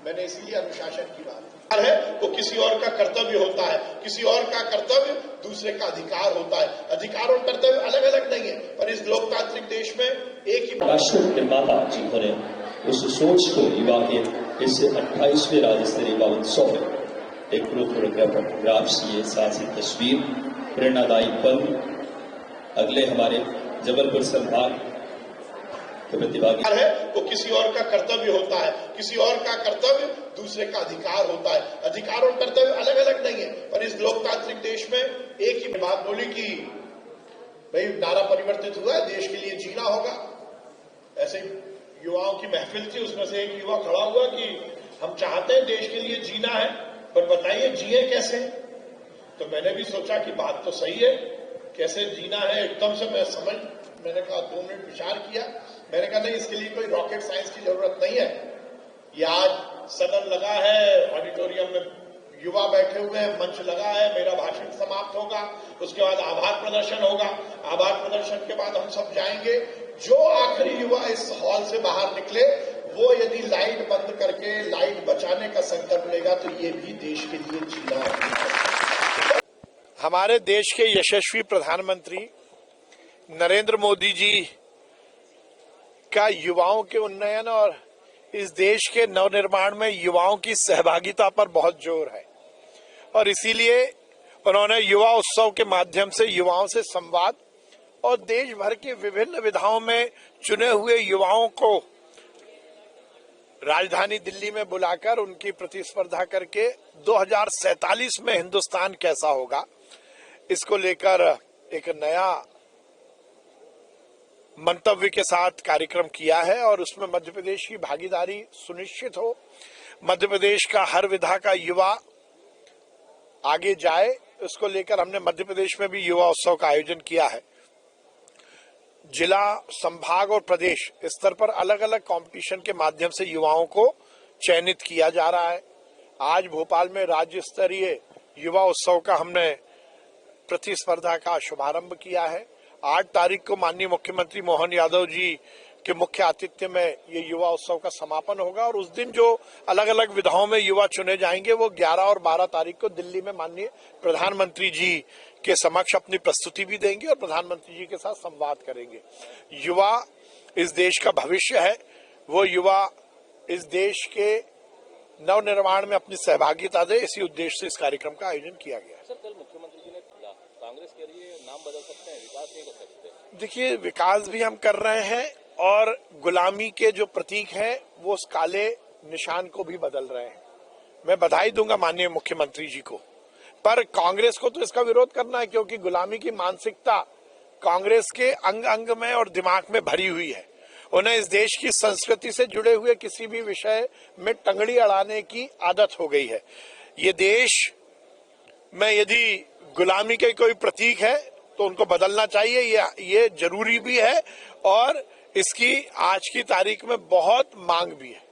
मैंने इसीलिए अनुशासन की बात है। वो किसी और का कर्तव्य होता है, किसी और का कर्तव्य दूसरे का अधिकार होता है। अधिकार और कर्तव्य अलग अलग नहीं है, पर इस लोकतांत्रिक देश में एक ही राष्ट्र निर्माता जिन्होंने उस सोच को युवा के इस 28वें राज्य स्तरीय युवा उत्सव में एक फोटोग्राफ्स ये साथ ही तस्वीर प्रेरणादायी पल अगले हमारे जबलपुर संभाग के प्रतिभागी है। वो किसी और का कर्तव्य होता है, किसी और का कर्तव्य दूसरे का अधिकार होता है। अधिकार और कर्तव्य अलग अलग नहीं है, पर इस लोकतांत्रिक देश में एक ही बात बोली कि भाई नारा परिवर्तित हुआ है, देश के लिए जीना होगा। ऐसे युवाओं की महफिल थी, उसमें से एक युवा खड़ा हुआ कि हम चाहते हैं देश के लिए जीना है, पर बताइए जिए कैसे। तो मैंने भी सोचा कि बात तो सही है, कैसे जीना है। एकदम से मैंने कहा 2 मिनट विचार किया। मैंने कहा नहीं, इसके लिए कोई रॉकेट साइंस की जरूरत नहीं है। ये आज सदन लगा है, ऑडिटोरियम में युवा बैठे हुए हैं, मंच लगा है, मेरा भाषण समाप्त होगा, उसके बाद आभार प्रदर्शन होगा। आभार प्रदर्शन के बाद हम सब जाएंगे। जो आखिरी युवा इस हॉल से बाहर निकले, वो यदि लाइट बंद करके लाइट बचाने का संकल्प लेगा तो ये भी देश के लिए जीना है। हमारे देश के यशस्वी प्रधानमंत्री नरेंद्र मोदी जी का युवाओं के उन्नयन और इस देश के नवनिर्माण में युवाओं की सहभागिता पर बहुत जोर है, और इसीलिए उन्होंने युवा उत्सव के माध्यम से युवाओं से संवाद और देश भर के विभिन्न विधाओं में चुने हुए युवाओं को राजधानी दिल्ली में बुलाकर उनकी प्रतिस्पर्धा करके 2047 में हिंदुस्तान कैसा होगा, इसको लेकर एक नया मंतव्य के साथ कार्यक्रम किया है। और उसमें मध्य प्रदेश की भागीदारी सुनिश्चित हो, मध्य प्रदेश का हर विधा का युवा आगे जाए, उसको लेकर हमने मध्य प्रदेश में भी युवा उत्सव का आयोजन किया है। जिला, संभाग और प्रदेश स्तर पर अलग अलग कंपटीशन के माध्यम से युवाओं को चयनित किया जा रहा है। आज भोपाल में राज्य स्तरीय युवा उत्सव का हमने प्रतिस्पर्धा का शुभारंभ किया है। 8 तारीख को माननीय मुख्यमंत्री मोहन यादव जी के मुख्य आतिथ्य में ये युवा उत्सव का समापन होगा, और उस दिन जो अलग अलग विधाओं में युवा चुने जाएंगे वो 11 और 12 तारीख को दिल्ली में माननीय प्रधानमंत्री जी के समक्ष अपनी प्रस्तुति भी देंगे और प्रधानमंत्री जी के साथ संवाद करेंगे। युवा इस देश का भविष्य है, वो युवा इस देश के नवनिर्माण में अपनी सहभागिता दे, इसी उद्देश्य से इस कार्यक्रम का आयोजन किया गया है। सर, कल मुख्यमंत्री जी ने कांग्रेस के लिए नाम बदल सकते हैं, विकास नहीं कर सकते। देखिए, विकास भी हम कर रहे हैं और गुलामी के जो प्रतीक हैं वो उस काले निशान को भी बदल रहे हैं। मैं बधाई दूंगा माननीय मुख्यमंत्री जी को, पर कांग्रेस को तो इसका विरोध करना है, क्योंकि गुलामी की मानसिकता कांग्रेस के अंग अंग में और दिमाग में भरी हुई है। उन्हें इस देश की संस्कृति से जुड़े हुए किसी भी विषय में टंगड़ी अड़ाने की आदत हो गई है। ये देश में यदि गुलामी के कोई प्रतीक है तो उनको बदलना चाहिए, ये जरूरी भी है और इसकी आज की तारीख में बहुत मांग भी है।